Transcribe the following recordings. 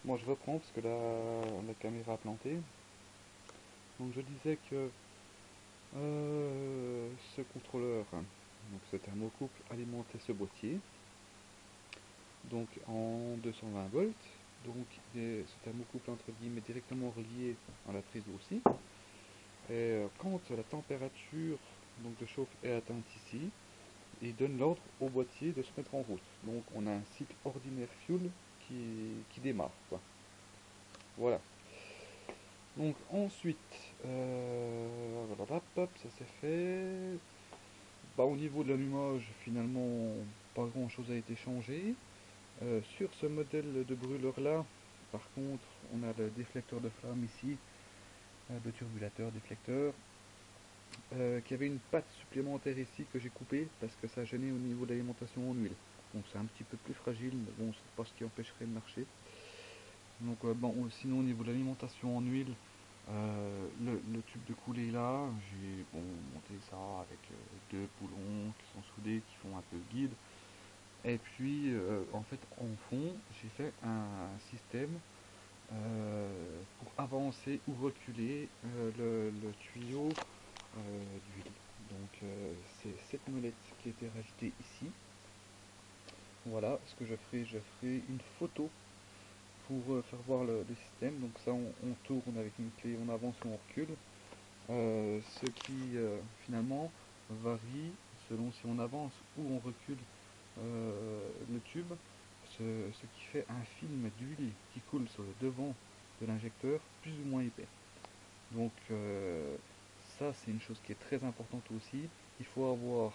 Bon, je reprends parce que la caméra a planté. Donc je disais que ce contrôleur, donc ce thermocouple, alimentait ce boîtier, donc en 220 volts. Donc ce thermocouple entre guillemets directement relié à la prise aussi. Et quand la température donc de chauffe est atteinte ici, il donne l'ordre au boîtier de se mettre en route. Donc on a un cycle ordinaire fuel qui démarre, quoi. Voilà. Donc ensuite, hop, ça c'est fait. Bah, au niveau de l'allumage, finalement, pas grand chose a été changé. Sur ce modèle de brûleur là, par contre, on a le déflecteur de flamme ici, le turbulateur déflecteur, qui avait une patte supplémentaire ici que j'ai coupée parce que ça gênait au niveau de l'alimentation en huile. Donc c'est un petit peu plus fragile, mais bon, c'est pas ce qui empêcherait de marcher. Donc bon, sinon au niveau de l'alimentation en huile, le tube de coulée là, j'ai monté ça avec deux boulons qui sont soudés, qui font un peu guide. Et puis en fait en fond, j'ai fait un système pour avancer ou reculer le tuyau d'huile. Donc c'est cette molette qui a été rajoutée ici. Voilà, ce que je ferai une photo pour faire voir le système. Donc ça on tourne avec une clé, on avance ou on recule. Ce qui finalement varie selon si on avance ou on recule le tube, ce qui fait un film d'huile qui coule sur le devant de l'injecteur plus ou moins épais. Donc ça c'est une chose qui est très importante aussi. Il faut avoir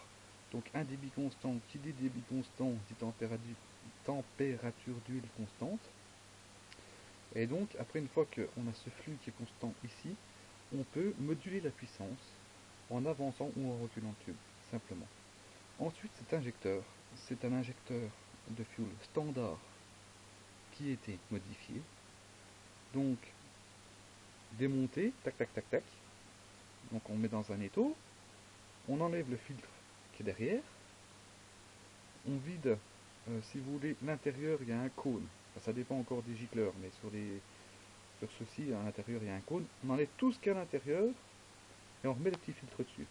donc un débit constant. Qui dit débit constant dit température d'huile constante. Et donc après une fois qu'on a ce flux qui est constant ici, on peut moduler la puissance en avançant ou en reculant le tube, simplement. Ensuite cet injecteur, c'est un injecteur de fuel standard qui a été modifié. Donc démonté, tac tac tac tac. Donc on met dans un étau, on enlève le filtre qui est derrière, on vide, si vous voulez, l'intérieur il y a un cône. Enfin, ça dépend encore des gicleurs, mais sur ceci à l'intérieur il y a un cône. On enlève tout ce qu'il y a à l'intérieur et on remet le petit filtre dessus.